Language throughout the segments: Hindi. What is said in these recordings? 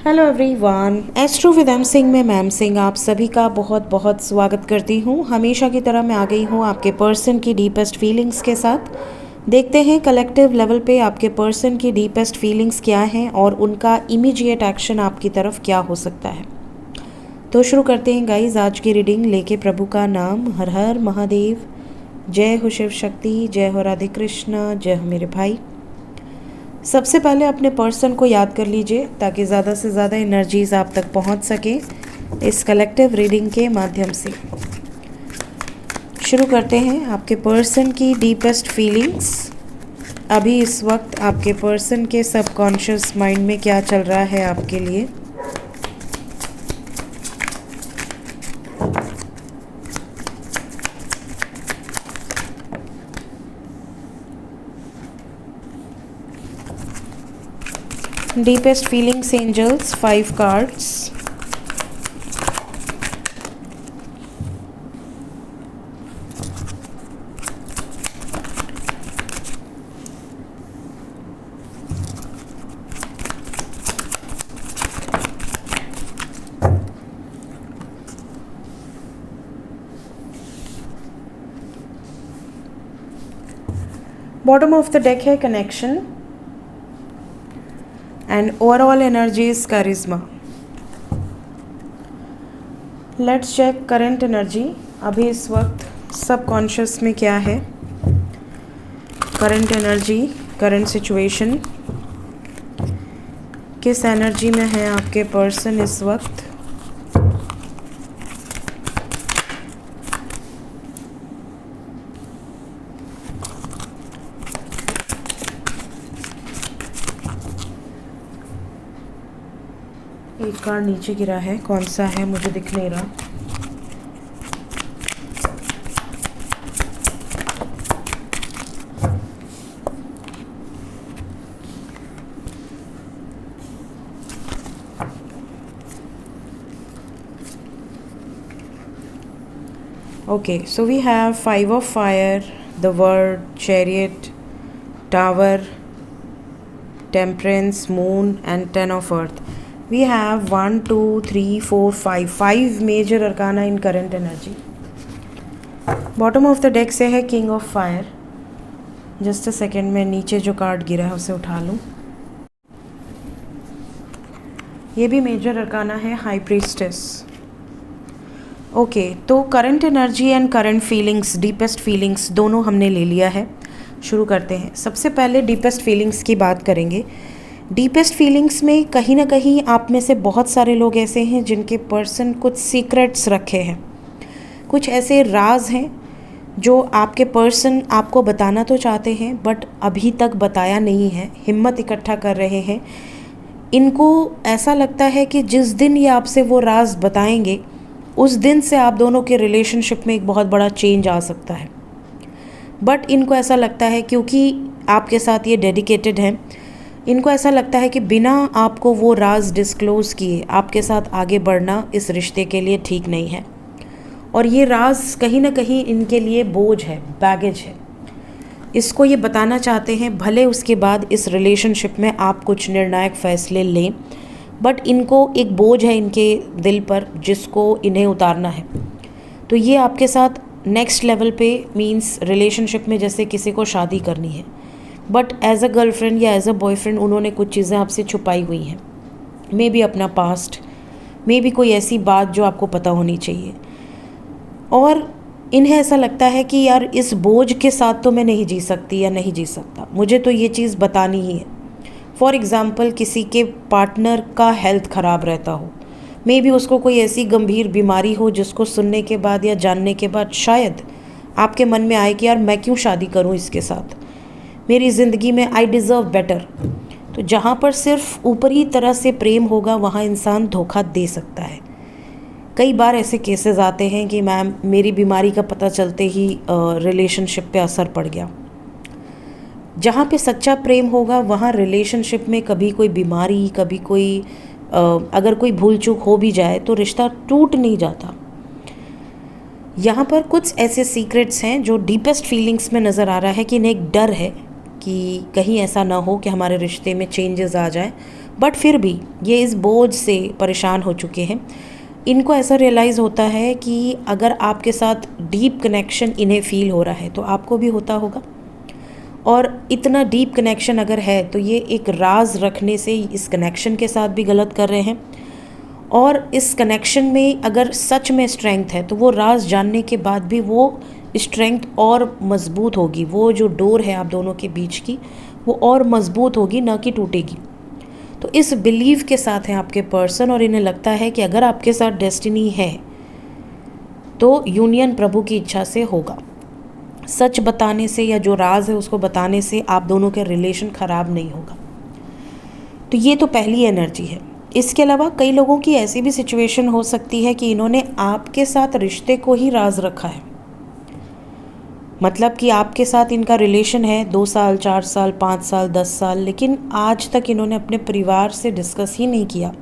Hello everyone, astro with M Singh में मैम सिंह आप सभी का बहुत बहुत स्वागत करती हूँ। हमेशा की तरह मैं आ गई हूँ आपके पर्सन की डीपेस्ट फीलिंग्स के साथ। देखते हैं कलेक्टिव लेवल पे आपके पर्सन की डीपेस्ट फीलिंग्स क्या हैं और उनका इमीडिएट एक्शन आपकी तरफ क्या हो सकता है। तो शुरू करते हैं गाइज आज की रीडिंग लेके प्रभु का नाम। हर हर महादेव, जय हो शिव शक्ति, जय हो राधे कृष्ण, जय हो मेरे भाई। सबसे पहले अपने पर्सन को याद कर लीजिए ताकि ज़्यादा से ज़्यादा एनर्जीज आप तक पहुंच सके इस कलेक्टिव रीडिंग के माध्यम से। शुरू करते हैं आपके पर्सन की डीपेस्ट फीलिंग्स। अभी इस वक्त आपके पर्सन के सबकॉन्शियस माइंड में क्या चल रहा है आपके लिए। Deepest feelings angels, 5 cards. Bottom of the deck है connection and overall energy is charisma. Let's check current energy. अभी इस वक्त सबकॉन्शियस में क्या है, करंट एनर्जी, करंट सिचुएशन, किस एनर्जी में है आपके पर्सन इस वक्त। एक कार्ड नीचे गिरा है, कौन सा है मुझे दिख नहीं रहा। Okay, so we have 5 of fire, the word, chariot, tower, temperance, moon and 10 of earth. We have 1 2 3 4 5 major arcana in current energy. Bottom of the deck से है king of fire. Just a second, मैं नीचे जो कार्ड गिरा है उसे उठा लूँ। ये भी मेजर arcana है, हाई प्रीस्टेस। ओके, तो current energy and current feelings, deepest feelings दोनों हमने ले लिया है। शुरू करते हैं। सबसे पहले डीपेस्ट फीलिंग्स की बात करेंगे। डीपेस्ट फीलिंग्स में कहीं ना कहीं आप में से बहुत सारे लोग ऐसे हैं जिनके पर्सन कुछ सीक्रेट्स रखे हैं, कुछ ऐसे राज हैं जो आपके पर्सन आपको बताना तो चाहते हैं बट अभी तक बताया नहीं है, हिम्मत इकट्ठा कर रहे हैं। इनको ऐसा लगता है कि जिस दिन ये आपसे वो राज बताएंगे उस दिन से आप दोनों के रिलेशनशिप में एक बहुत बड़ा चेंज आ सकता है। बट इनको ऐसा लगता है, क्योंकि आपके साथ ये डेडिकेटेड हैं, इनको ऐसा लगता है कि बिना आपको वो राज डिस्क्लोज़ किए आपके साथ आगे बढ़ना इस रिश्ते के लिए ठीक नहीं है। और ये राज कहीं ना कहीं इनके लिए बोझ है, बैगेज है। इसको ये बताना चाहते हैं, भले उसके बाद इस रिलेशनशिप में आप कुछ निर्णायक फैसले लें, बट इनको एक बोझ है इनके दिल पर जिसको इन्हें उतारना है। तो ये आपके साथ नेक्स्ट लेवल पे मींस रिलेशनशिप में जैसे किसी को शादी करनी है, बट एज अ गर्लफ्रेंड या एज अ बॉयफ्रेंड उन्होंने कुछ चीज़ें आपसे छुपाई हुई हैं। मे बी अपना पास्ट, मे बी कोई ऐसी बात जो आपको पता होनी चाहिए। और इन्हें ऐसा लगता है कि यार इस बोझ के साथ तो मैं नहीं जी सकती या नहीं जी सकता, मुझे तो ये चीज़ बतानी ही है। फॉर एग्ज़ाम्पल, किसी के पार्टनर का हेल्थ ख़राब रहता हो, मे बी उसको कोई ऐसी गंभीर बीमारी हो जिसको सुनने के बाद या जानने के बाद शायद आपके मन में आए कि यार मैं क्यों शादी करूं इसके साथ, मेरी ज़िंदगी में आई डिज़र्व बेटर। तो जहाँ पर सिर्फ ऊपरी तरह से प्रेम होगा वहाँ इंसान धोखा दे सकता है। कई बार ऐसे केसेस आते हैं कि मैम मेरी बीमारी का पता चलते ही रिलेशनशिप पे असर पड़ गया। जहाँ पे सच्चा प्रेम होगा वहाँ रिलेशनशिप में कभी कोई बीमारी, कभी कोई अगर कोई भूल चूक हो भी जाए तो रिश्ता टूट नहीं जाता। यहाँ पर कुछ ऐसे सीक्रेट्स हैं जो डीपेस्ट फीलिंग्स में नज़र आ रहा है कि इन्हें एक डर है कि कहीं ऐसा ना हो कि हमारे रिश्ते में चेंजेस आ जाए, बट फिर भी ये इस बोझ से परेशान हो चुके हैं। इनको ऐसा रियलाइज़ होता है कि अगर आपके साथ डीप कनेक्शन इन्हें फील हो रहा है तो आपको भी होता होगा, और इतना डीप कनेक्शन अगर है तो ये एक राज रखने से इस कनेक्शन के साथ भी गलत कर रहे हैं। और इस कनेक्शन में अगर सच में स्ट्रेंथ है तो वो राज जानने के बाद भी वो स्ट्रेंथ और मज़बूत होगी, वो जो डोर है आप दोनों के बीच की वो और मज़बूत होगी, ना कि टूटेगी। तो इस बिलीव के साथ हैं आपके पर्सन, और इन्हें लगता है कि अगर आपके साथ डेस्टिनी है तो यूनियन प्रभु की इच्छा से होगा। सच बताने से या जो राज है उसको बताने से आप दोनों के रिलेशन ख़राब नहीं होगा। तो ये तो पहली एनर्जी है। इसके अलावा कई लोगों की ऐसी भी सिचुएशन हो सकती है कि इन्होंने आपके साथ रिश्ते को ही राज रखा है। मतलब कि आपके साथ इनका रिलेशन है 2 साल, 4 साल, 5 साल, 10 साल, लेकिन आज तक इन्होंने अपने परिवार से डिस्कस ही नहीं किया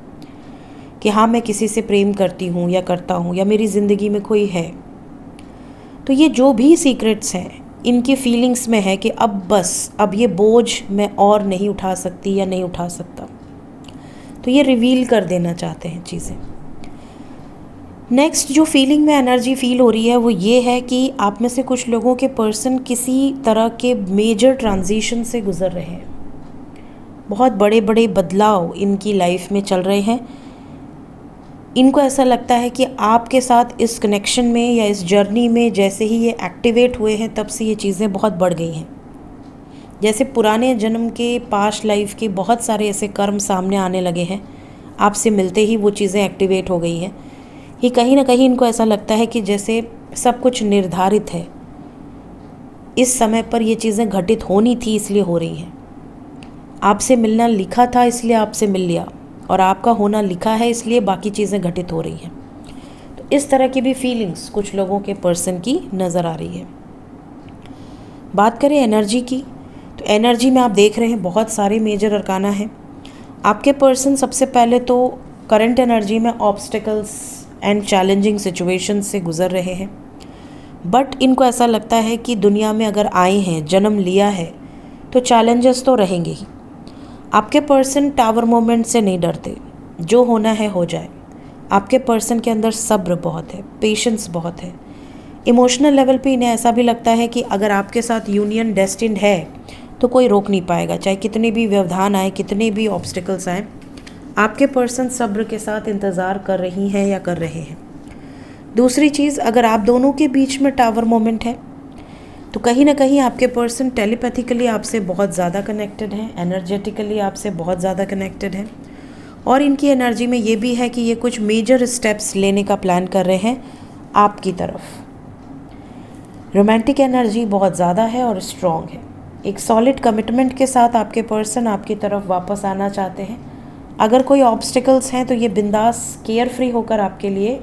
कि हाँ मैं किसी से प्रेम करती हूँ या करता हूँ या मेरी ज़िंदगी में कोई है। तो ये जो भी सीक्रेट्स हैं इनकी फीलिंग्स में है कि अब ये बोझ मैं और नहीं उठा सकती या नहीं उठा सकता। तो ये रिवील कर देना चाहते हैं चीज़ें। नेक्स्ट जो फीलिंग में एनर्जी फील हो रही है वो ये है कि आप में से कुछ लोगों के पर्सन किसी तरह के मेजर ट्रांजिशन से गुज़र रहे हैं। बहुत बड़े बड़े बदलाव इनकी लाइफ में चल रहे हैं। इनको ऐसा लगता है कि आपके साथ इस कनेक्शन में या इस जर्नी में जैसे ही ये एक्टिवेट हुए हैं तब से ये चीज़ें बहुत बढ़ गई हैं। जैसे पुराने जन्म के पास्ट लाइफ के बहुत सारे ऐसे कर्म सामने आने लगे हैं, आपसे मिलते ही वो चीज़ें एक्टिवेट हो गई हैं। ये कहीं ना कहीं इनको ऐसा लगता है कि जैसे सब कुछ निर्धारित है, इस समय पर ये चीज़ें घटित होनी थी इसलिए हो रही हैं। आपसे मिलना लिखा था इसलिए आपसे मिल लिया, और आपका होना लिखा है इसलिए बाकी चीज़ें घटित हो रही हैं। तो इस तरह की भी फीलिंग्स कुछ लोगों के पर्सन की नज़र आ रही है। बात करें एनर्जी की, तो एनर्जी में आप देख रहे हैं बहुत सारे मेजर अरकाना हैं। आपके पर्सन सबसे पहले तो करंट एनर्जी में ऑब्स्टिकल्स एंड चैलेंजिंग सिचुएशन से गुज़र रहे हैं। बट इनको ऐसा लगता है कि दुनिया में अगर आए हैं, जन्म लिया है, तो चैलेंजेस तो रहेंगे ही। आपके पर्सन टावर मोमेंट से नहीं डरते, जो होना है हो जाए। आपके पर्सन के अंदर सब्र बहुत है, पेशेंस बहुत है। इमोशनल लेवल पे इन्हें ऐसा भी लगता है कि अगर आपके साथ यूनियन डेस्टिन्ड है तो कोई रोक नहीं पाएगा, चाहे कितने भी व्यवधान आए, कितने भी ऑब्स्टिकल्स आए। आपके पर्सन सब्र के साथ इंतज़ार कर रही हैं या कर रहे हैं। दूसरी चीज़, अगर आप दोनों के बीच में टावर मोमेंट है तो कहीं ना कहीं आपके पर्सन टेलीपैथिकली आपसे बहुत ज़्यादा कनेक्टेड हैं, एनर्जेटिकली आपसे बहुत ज़्यादा कनेक्टेड हैं। और इनकी एनर्जी में ये भी है कि ये कुछ मेजर स्टेप्स लेने का प्लान कर रहे हैं आपकी तरफ। रोमांटिक एनर्जी बहुत ज़्यादा है और स्ट्रॉन्ग है। एक सॉलिड कमिटमेंट के साथ आपके पर्सन आपकी तरफ वापस आना चाहते हैं। अगर कोई ऑब्स्टिकल्स हैं तो ये बिंदास केयर फ्री होकर आपके लिए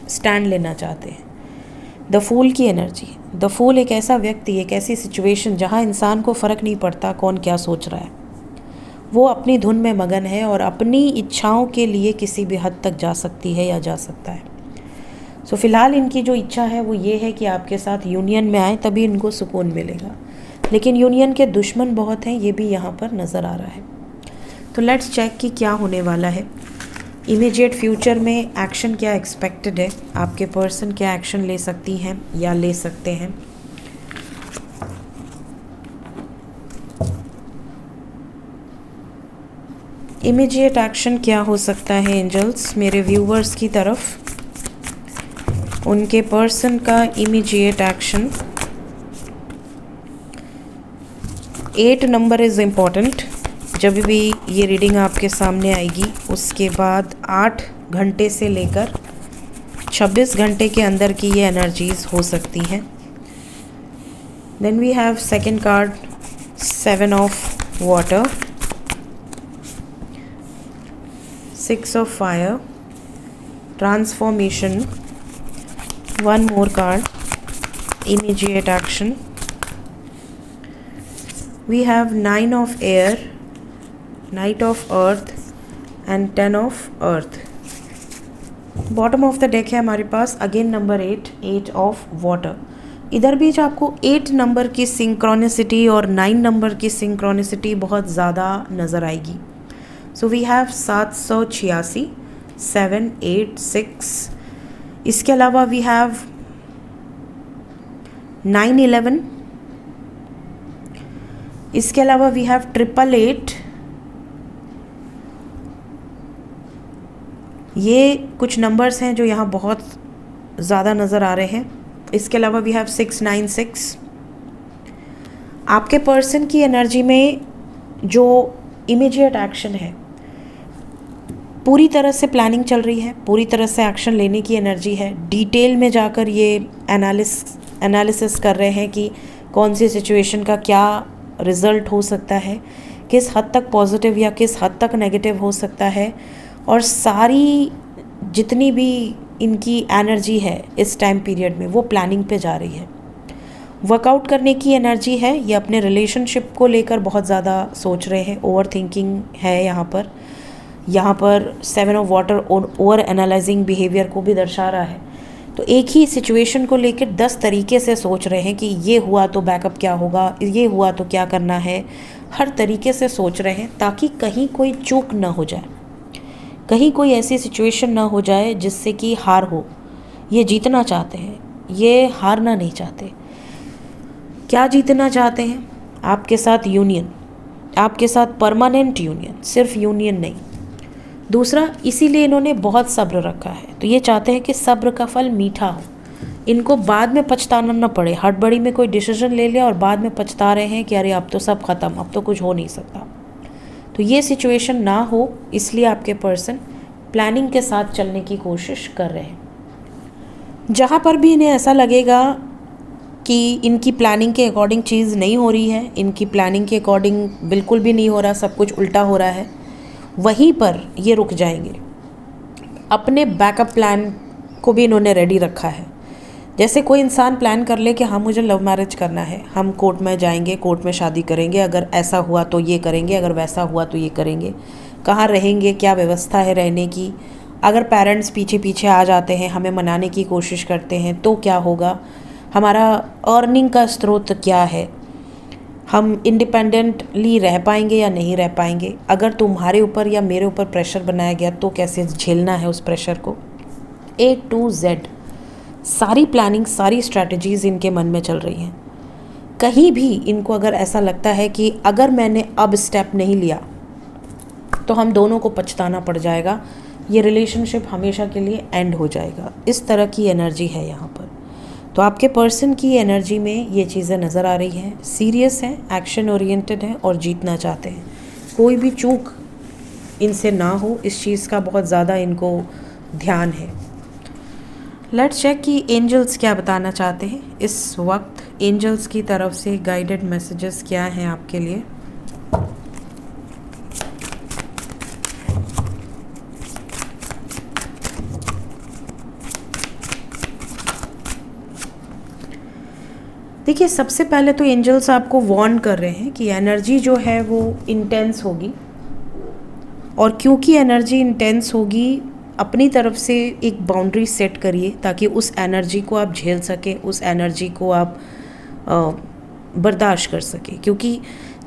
स्टैंड लेना चाहते हैं। द फूल की एनर्जी, द फूल एक ऐसा व्यक्ति, एक ऐसी सिचुएशन जहाँ इंसान को फ़र्क नहीं पड़ता कौन क्या सोच रहा है। वो अपनी धुन में मगन है और अपनी इच्छाओं के लिए किसी भी हद तक जा सकती है या जा सकता है। सो फ़िलहाल इनकी जो इच्छा है वो ये है कि आपके साथ यूनियन में आए, तभी इनको सुकून मिलेगा। लेकिन यूनियन के दुश्मन बहुत हैं, ये भी यहाँ पर नज़र आ रहा है। तो लेट्स चेक कि क्या होने वाला है। इमीडिएट फ्यूचर में एक्शन क्या एक्सपेक्टेड है, आपके पर्सन क्या एक्शन ले सकती हैं या ले सकते हैं। इमीडिएट एक्शन क्या हो सकता है एंजल्स मेरे व्यूवर्स की तरफ, उनके पर्सन का immediate action. 8 number is important. जब भी ये रीडिंग आपके सामने आएगी उसके बाद 8 घंटे से लेकर 26 घंटे के अंदर की ये एनर्जीज हो सकती हैं। Then we have second card 7 of water, 6 of fire, transformation, 1 more card, immediate action. We have 9 of air, Knight of earth and 10 of earth. Bottom of the deck है हमारे पास अगेन नंबर 8 ऑफ वाटर। इधर बीच आपको 8 नंबर की सिंक्रोनिसिटी और 9 नंबर की सिंक्रोनिसिटी बहुत ज़्यादा नज़र आएगी। So we have 786, 786। इसके अलावा वी हैव 911। इसके अलावा वी हैव 888। ये कुछ नंबर्स हैं जो यहाँ बहुत ज़्यादा नज़र आ रहे हैं। इसके अलावा वी हैव 696। आपके पर्सन की एनर्जी में जो इमीडिएट एक्शन है, पूरी तरह से प्लानिंग चल रही है, पूरी तरह से एक्शन लेने की एनर्जी है। डिटेल में जाकर ये एनालिसिस कर रहे हैं कि कौन सी सिचुएशन का क्या रिज़ल्ट हो सकता है, किस हद तक पॉजिटिव या किस हद तक नेगेटिव हो सकता है। और सारी जितनी भी इनकी एनर्जी है इस टाइम पीरियड में वो प्लानिंग पे जा रही है, वर्कआउट करने की एनर्जी है। ये अपने रिलेशनशिप को लेकर बहुत ज़्यादा सोच रहे हैं, ओवर थिंकिंग है यहाँ पर 7 of water over analysing behaviour को भी दर्शा रहा है। तो एक ही सिचुएशन को लेकर 10 तरीके से सोच रहे हैं कि ये हुआ तो बैकअप क्या होगा, ये हुआ तो क्या करना है। हर तरीके से सोच रहे हैं ताकि कहीं कोई चूक ना हो जाए, कहीं कोई ऐसी सिचुएशन ना हो जाए जिससे कि हार हो। ये जीतना चाहते हैं, ये हारना नहीं चाहते। क्या जीतना चाहते हैं? आपके साथ यूनियन, आपके साथ परमानेंट यूनियन, सिर्फ यूनियन नहीं। दूसरा, इसीलिए इन्होंने बहुत सब्र रखा है। तो ये चाहते हैं कि सब्र का फल मीठा हो, इनको बाद में पछताना ना पड़े। हड़बड़ी में कोई डिसीजन ले लिया और बाद में पछता रहे हैं कि अरे अब तो सब ख़त्म, अब तो कुछ हो नहीं सकता। तो ये सिचुएशन ना हो, इसलिए आपके पर्सन प्लानिंग के साथ चलने की कोशिश कर रहे हैं। जहाँ पर भी इन्हें ऐसा लगेगा कि इनकी प्लानिंग के अकॉर्डिंग चीज़ नहीं हो रही है, इनकी प्लानिंग के अकॉर्डिंग बिल्कुल भी नहीं हो रहा, सब कुछ उल्टा हो रहा है, वहीं पर ये रुक जाएंगे। अपने बैकअप प्लान को भी इन्होंने रेडी रखा है। जैसे कोई इंसान प्लान कर ले कि हाँ मुझे लव मैरिज करना है, हम कोर्ट में जाएंगे, कोर्ट में शादी करेंगे, अगर ऐसा हुआ तो ये करेंगे, अगर वैसा हुआ तो ये करेंगे, कहाँ रहेंगे, क्या व्यवस्था है रहने की, अगर पेरेंट्स पीछे पीछे आ जाते हैं, हमें मनाने की कोशिश करते हैं तो क्या होगा, हमारा अर्निंग का स्रोत क्या है, हम इंडिपेंडेंटली रह पाएंगे या नहीं रह पाएंगे, अगर तुम्हारे ऊपर या मेरे ऊपर प्रेशर बनाया गया तो कैसे झेलना है उस प्रेशर को। A to Z सारी प्लानिंग, सारी स्ट्रैटेजीज़ इनके मन में चल रही हैं। कहीं भी इनको अगर ऐसा लगता है कि अगर मैंने अब स्टेप नहीं लिया तो हम दोनों को पछताना पड़ जाएगा, ये रिलेशनशिप हमेशा के लिए एंड हो जाएगा, इस तरह की एनर्जी है यहाँ पर। तो आपके पर्सन की एनर्जी में ये चीज़ें नज़र आ रही हैं। सीरियस हैं, एक्शन ओरिएंटेड हैं और जीतना चाहते हैं। कोई भी चूक इनसे ना हो, इस चीज़ का बहुत ज़्यादा इनको ध्यान है। लेट्स चेक कि एंजल्स क्या बताना चाहते हैं इस वक्त। एंजल्स की तरफ से गाइडेड मैसेजेस क्या हैं आपके लिए। देखिए, सबसे पहले तो एंजल्स आपको वार्न कर रहे हैं कि एनर्जी जो है वो इंटेंस होगी, और क्योंकि एनर्जी इंटेंस होगी, अपनी तरफ से एक बाउंड्री सेट करिए ताकि उस एनर्जी को आप झेल सकें, उस एनर्जी को आप बर्दाश्त कर सकें। क्योंकि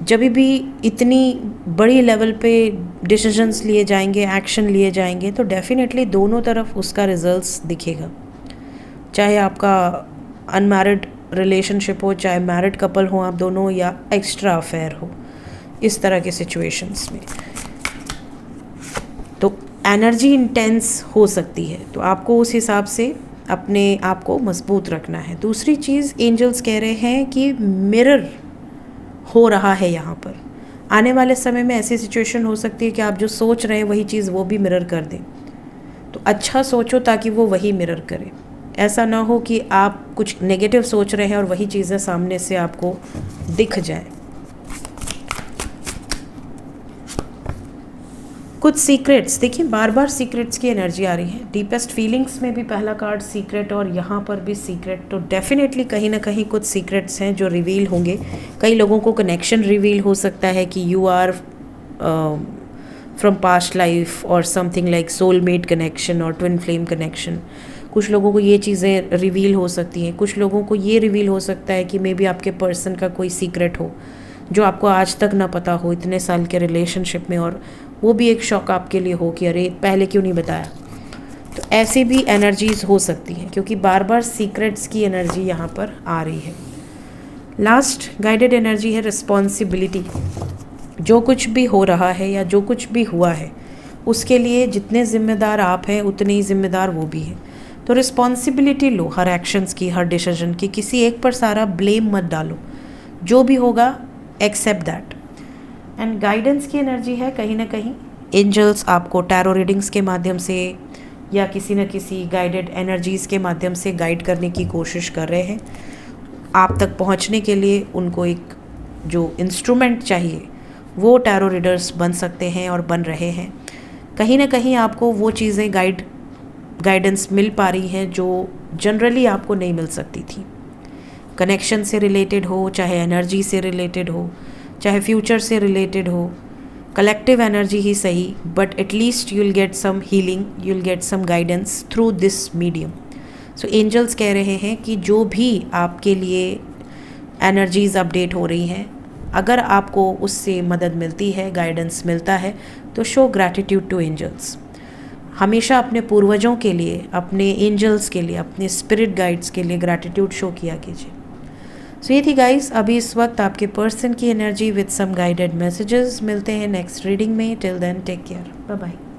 जब भी इतनी बड़ी लेवल पे डिसीजंस लिए जाएंगे, एक्शन लिए जाएंगे, तो डेफिनेटली दोनों तरफ उसका रिजल्ट्स दिखेगा। चाहे आपका अनमैरिड रिलेशनशिप हो, चाहे मैरिड कपल हो आप दोनों, या एक्स्ट्रा अफेयर हो, इस तरह के सिचुएशंस में तो एनर्जी इंटेंस हो सकती है। तो आपको उस हिसाब से अपने आप को मजबूत रखना है। दूसरी चीज़, एंजल्स कह रहे हैं कि मिरर हो रहा है यहाँ पर। आने वाले समय में ऐसी सिचुएशन हो सकती है कि आप जो सोच रहे हैं वही चीज़ वो भी मिरर कर दें। तो अच्छा सोचो ताकि वो वही मिरर करे। ऐसा ना हो कि आप कुछ नेगेटिव सोच रहे हैं और वही चीज़ें सामने से आपको दिख जाए। कुछ सीक्रेट्स, देखिए बार बार सीक्रेट्स की एनर्जी आ रही है। डीपेस्ट फीलिंग्स में भी पहला कार्ड सीक्रेट और यहाँ पर भी सीक्रेट। तो डेफिनेटली कहीं ना कहीं कुछ सीक्रेट्स हैं जो रिवील होंगे। कई लोगों को कनेक्शन रिवील हो सकता है कि you are from past life और समथिंग लाइक सोलमेट कनेक्शन और ट्विन फ्लेम कनेक्शन। कुछ लोगों को ये चीज़ें रिवील हो सकती हैं। कुछ लोगों को ये रिवील हो सकता है कि मे बी आपके पर्सन का कोई सीक्रेट हो जो आपको आज तक ना पता हो इतने साल के रिलेशनशिप में, और वो भी एक शॉक आपके लिए हो कि अरे पहले क्यों नहीं बताया। तो ऐसे भी एनर्जीज़ हो सकती हैं क्योंकि बार बार सीक्रेट्स की एनर्जी यहाँ पर आ रही है। लास्ट गाइडेड एनर्जी है रिस्पॉन्सिबिलिटी। जो कुछ भी हो रहा है या जो कुछ भी हुआ है उसके लिए जितने ज़िम्मेदार आप हैं उतने ही ज़िम्मेदार वो भी हैं। तो रिस्पॉन्सिबिलिटी लो हर एक्शंस की, हर डिसीजन की। किसी एक पर सारा ब्लेम मत डालो, जो भी होगा एक्सेप्ट दैट। एंड गाइडेंस की एनर्जी है कहीं ना कहीं एंजल्स आपको टैरो रीडिंग्स के माध्यम से या किसी न किसी गाइडेड एनर्जीज़ के माध्यम से गाइड करने की कोशिश कर रहे हैं। आप तक पहुंचने के लिए उनको एक जो इंस्ट्रूमेंट चाहिए वो टैरो रीडर्स बन सकते हैं और बन रहे हैं। कहीं ना कहीं आपको वो चीज़ें गाइडेंस मिल पा रही हैं जो जनरली आपको नहीं मिल सकती थी। कनेक्शन से रिलेटेड हो, चाहे एनर्जी से रिलेटेड हो, चाहे फ्यूचर से रिलेटेड हो, कलेक्टिव एनर्जी ही सही, but at least you will get some healing, you will get some guidance through this medium. So angels कह रहे हैं कि जो भी आपके लिए एनर्जीज़ अपडेट हो रही हैं, अगर आपको उससे मदद मिलती है, गाइडेंस मिलता है, तो शो ग्रैटिट्यूड टू एंजल्स। हमेशा अपने पूर्वजों के लिए, अपने एंजल्स के लिए, अपने स्पिरिट गाइड्स के लिए ग्रैटिट्यूड शो किया कीजिए। सो ये थी गाइस अभी इस वक्त आपके पर्सन की energy with some guided messages. मिलते हैं नेक्स्ट रीडिंग में। Till then take care, bye bye.